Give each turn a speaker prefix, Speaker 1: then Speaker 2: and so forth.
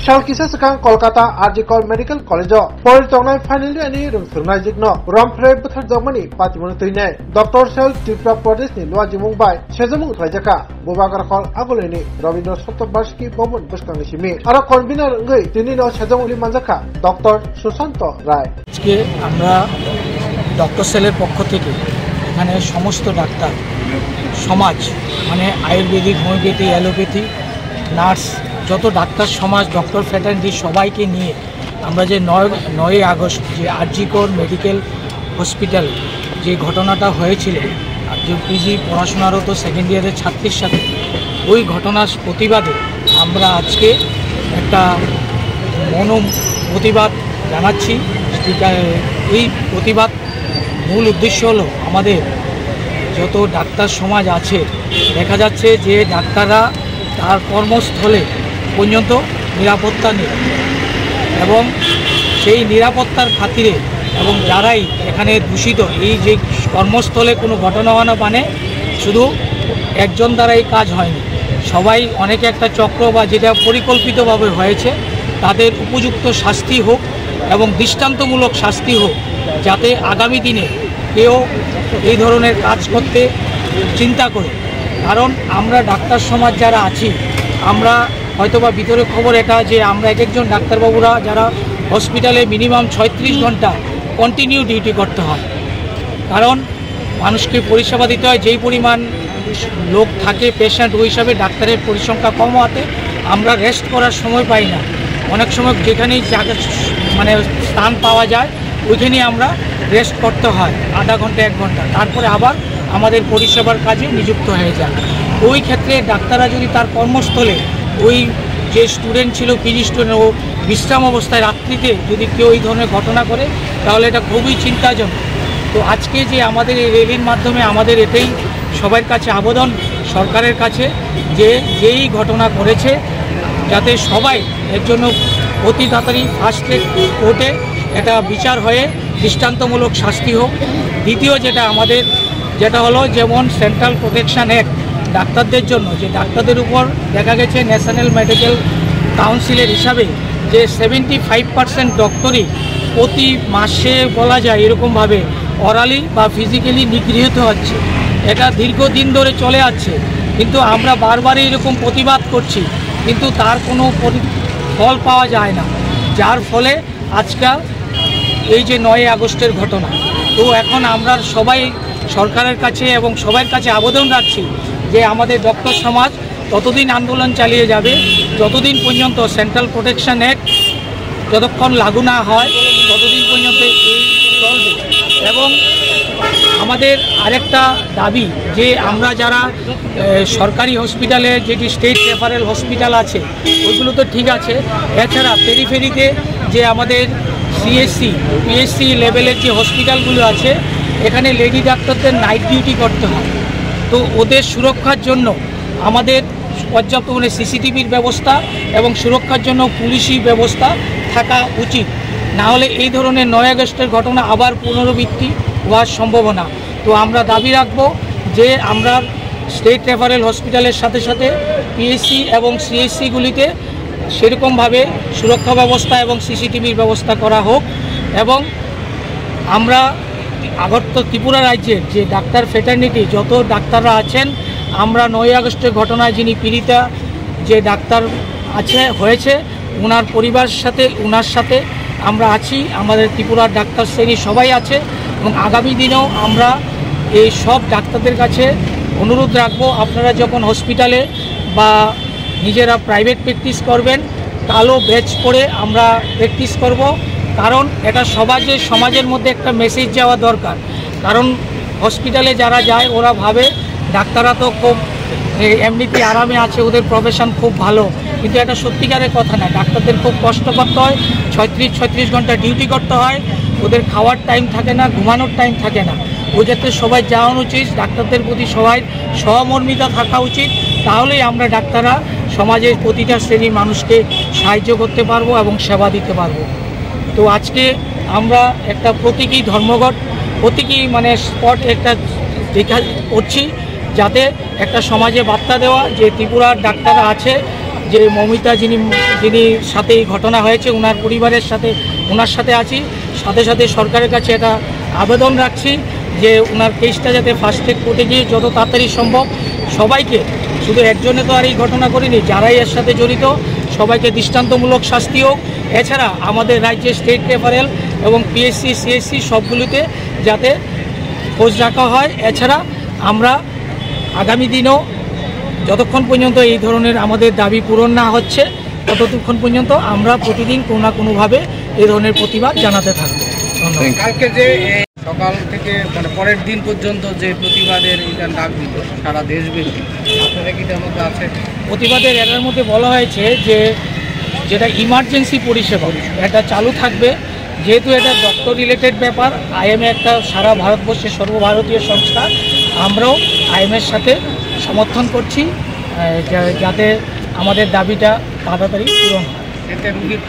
Speaker 1: Salkisa sekang Kolkata Arjikol Medical College Politongnai finally ani rungsurnai jigno Ramphrai Buthar Jogmani Patimon Tuine Dr. Sel Tripura Pradesh ni Lua Jimung Bai Sejamung Thaijaka Bobagar Hall Agoleni Rabindra Sottobarski Bobon Buskang Shimi Aro convener ngai tinino Sejamung Limanjaka Dr. Susanto Rai
Speaker 2: আজকে আমরা doctor সেলের পক্ষ থেকে এখানে সমস্ত doctor সমাজ মানে Ayurvedic homeopathy allopathy nurse যত ডাক্তার সমাজ ডক্টর ফ্র্যাটার্নিটি সবাইকে নিয়ে আমরা যে 9 আগস্ট যে আরজিকর মেডিকেল হসপিটাল যে ঘটনাটা হয়েছিল যে পিজি পড়াশোনারত সেকেন্ড ইয়ারের ছাত্রীর সাথে ওই ঘটনার প্রতিবাদে আমরা আজকে একটা প্রতিবাদ জানাচ্ছি। এই প্রতিবাদ মূল উদ্দেশ্য হলো আমাদের যত ডাক্তার সমাজ আছে দেখা যাচ্ছে যে ডাক্তাররা তার কর্মস্থলে পর্যন্ত নিরাপত্তা নেই এবং সেই নিরাপত্তার খাতিরে এবং যারাই এখানে দূষিত এই যে কর্মস্থলে কোনো ঘটনা মানে শুধু একজন দ্বারাই কাজ হয়নি, সবাই অনেকে একটা চক্র বা যেটা পরিকল্পিতভাবে হয়েছে তাদের উপযুক্ত শাস্তি হোক এবং দৃষ্টান্তমূলক শাস্তি হোক যাতে আগামী দিনে কেউ এই ধরনের কাজ করতে চিন্তা করে। কারণ আমরা ডাক্তার সমাজ যারা আছি আমরা হয়তোবা ভিতরে খবর এটা যে আমরা একজন ডাক্তারবাবুরা যারা হসপিটালে মিনিমাম 36 ঘন্টা কন্টিনিউ ডিউটি করতে হয়, কারণ মানুষকে পরিষেবা দিতে হয়। যেই পরিমাণ লোক থাকে পেশেন্ট ওই হিসাবে ডাক্তারের পরিসংখ্যা কম হওয়াতে আমরা রেস্ট করার সময় পাই না। অনেক সময় যেখানেই জায়গা মানে স্থান পাওয়া যায় ওইখানেই আমরা রেস্ট করতে হয় আধা ঘন্টা 1 ঘন্টা, তারপরে আবার আমাদের পরিষেবার কাজে নিযুক্ত হয়ে যায়। ওই ক্ষেত্রে ডাক্তাররা যদি তার কর্মস্থলে ওই যে স্টুডেন্ট ছিল পিজি স্টুডেন্ট ও বিশ্রাম অবস্থায় রাত্রিতে যদি কেউ এই ধরনের ঘটনা করে তাহলে এটা খুবই চিন্তাজনক। তো আজকে যে আমাদের এই র্যালির মাধ্যমে আমাদের এটাই সবার কাছে আবেদন সরকারের কাছে যে যেই ঘটনা করেছে যাতে সবাই এর জন্য অতি তাড়াতাড়ি ফার্স্ট ট্র্যাক কোর্টে এটা বিচার হয়ে দৃষ্টান্তমূলক শাস্তি হোক। দ্বিতীয় যেটা হলো যেমন সেন্ট্রাল প্রোটেকশন অ্যাক্ট ডাক্তারদের জন্য, যে ডাক্তারদের উপর দেখা গেছে ন্যাশনাল মেডিকেল কাউন্সিলের হিসাবে যে 75% ডক্টরই প্রতি মাসে বলা যায় এরকমভাবে অরালি বা ফিজিক্যালি নিগৃহীত হচ্ছে। এটা দীর্ঘদিন ধরে চলে আসছে, কিন্তু আমরা বারবারই এরকম প্রতিবাদ করছি কিন্তু তার কোনো ফল পাওয়া যায় না, যার ফলে আজকাল এই যে 9 আগস্টের ঘটনা। তো এখন আমরা সবাই সরকারের কাছে এবং সবার কাছে আবেদন রাখছি যে আমাদের ডক্টর সমাজ ততদিন আন্দোলন চালিয়ে যাবে যতদিন পর্যন্ত সেন্ট্রাল প্রোটেকশন অ্যাক্ট যতক্ষণ লাগু না হয় ততদিন পর্যন্ত এই চলবে। এবং আমাদের আরেকটা দাবি যে আমরা যারা সরকারি হসপিটালে যেটি স্টেট রেফারেল হসপিটাল আছে ওইগুলো তো ঠিক আছে, এছাড়া পেরিফেরিতে যে আমাদের সিএসসি পিএসসি লেভেলের যে হসপিটালগুলো আছে এখানে লেডি ডাক্তারদের নাইট ডিউটি করতে হয়। তো ওদের সুরক্ষার জন্য আমাদের পর্যাপ্ত মানে সিসিটিভির ব্যবস্থা এবং সুরক্ষার জন্য পুলিশি ব্যবস্থা থাকা উচিত, না হলে এই ধরনের 9 আগস্টের ঘটনা আবার পুনরাবৃত্তি হওয়ার সম্ভাবনা। তো আমরা দাবি রাখবো যে আমরা স্টেট রেফারেল হসপিটালের সাথে সাথে পিএসসি এবং সিএসসিগুলিতে সেরকমভাবে সুরক্ষা ব্যবস্থা এবং সিসিটিভির ব্যবস্থা করা হোক। এবং আমরা ত্রিপুরা রাজ্যের যে ডাক্তার ফ্র্যাটার্নিটি যত ডাক্তাররা আছেন আমরা 9 আগস্টের ঘটনায় যিনি পীড়িতা যে ডাক্তার হয়েছে ওনার পরিবারের সাথে ওনার সাথে আমরা আছি, আমাদের ত্রিপুরার ডাক্তার শ্রেণী সবাই আছে এবং আগামী দিনেও আমরা এই সব ডাক্তারদের কাছে অনুরোধ রাখবো আপনারা যখন হসপিটালে বা নিজেরা প্রাইভেট প্র্যাকটিস করবেন কালো ব্যাচ পরে আমরা প্র্যাকটিস করব, কারণ এটা সমাজের মধ্যে একটা মেসেজ যাওয়া দরকার। কারণ হসপিটালে যারা যায় ওরা ভাবে ডাক্তাররা তো খুব এমনিতে আরামে আছে, ওদের প্রফেশন খুব ভালো, কিন্তু এটা সত্যিকারের কথা না। ডাক্তারদের খুব কষ্ট করতে হয়, 36 ঘন্টা ডিউটি করতে হয়, ওদের খাওয়ার টাইম থাকে না, ঘুমানোর টাইম থাকে না। ওই ক্ষেত্রে সবাই যাওয়া উচিত, ডাক্তারদের প্রতি সবাই সহমর্মিতা থাকা উচিত, তাহলেই আমরা ডাক্তাররা সমাজের প্রতিটা শ্রেণীর মানুষকে সাহায্য করতে পারবো এবং সেবা দিতে পারবো। তো আজকে আমরা একটা প্রতীকী মানে স্পট একটা দেখা করছি যাতে একটা সমাজে বার্তা দেওয়া যে ত্রিপুরার ডাক্তাররা আছে, যে মৌমিতা যিনি সাথে এই ঘটনা হয়েছে ওনার পরিবারের সাথে ওনার সাথে আছি, সাথে সাথে সরকারের কাছে একটা আবেদন রাখছি যে ওনার কেসটা যাতে ফাস্ট ট্র্যাক কোর্টে গিয়ে যত তাড়াতাড়ি সম্ভব সবাইকে, শুধু একজনে তো আর এই ঘটনা করেনি, যারাই এর সাথে জড়িত সবাইকে দৃষ্টান্তমূলক শাস্তি হোক। এছাড়া আমাদের রাজ্যে স্টেট রেফারেল এবং পিএসসি সিএসসি সবগুলিতে যাতে খোঁজ রাখা হয়। এছাড়া আমরা আগামী দিনেও যতক্ষণ পর্যন্ত এই ধরনের আমাদের দাবি পূরণ না হচ্ছে ততক্ষণ পর্যন্ত আমরা প্রতিদিন কোনো না কোনোভাবে এই ধরনের প্রতিবাদ জানাতে থাকবো।
Speaker 3: কালকে যে সকাল থেকে মানে পরের দিন পর্যন্ত যে প্রতিবাদের ডাক দিল সারা দেশব্যাপী, আপনারা কি তার মধ্যে আছে?
Speaker 2: প্রতিবাদের এর মধ্যে বলা হয়েছে যে যেটা ইমার্জেন্সি পরিষেবা এটা চালু থাকবে, যেহেতু এটা ডক্টর রিলেটেড ব্যাপার। আইএমএ একটা সারা ভারতবর্ষের সর্বভারতীয় সংস্থা, আমরাও আইএমএর সাথে সমর্থন করছি যাতে আমাদের দাবিটা তাড়াতাড়ি পূরণ হয়।
Speaker 3: এতে রোগীর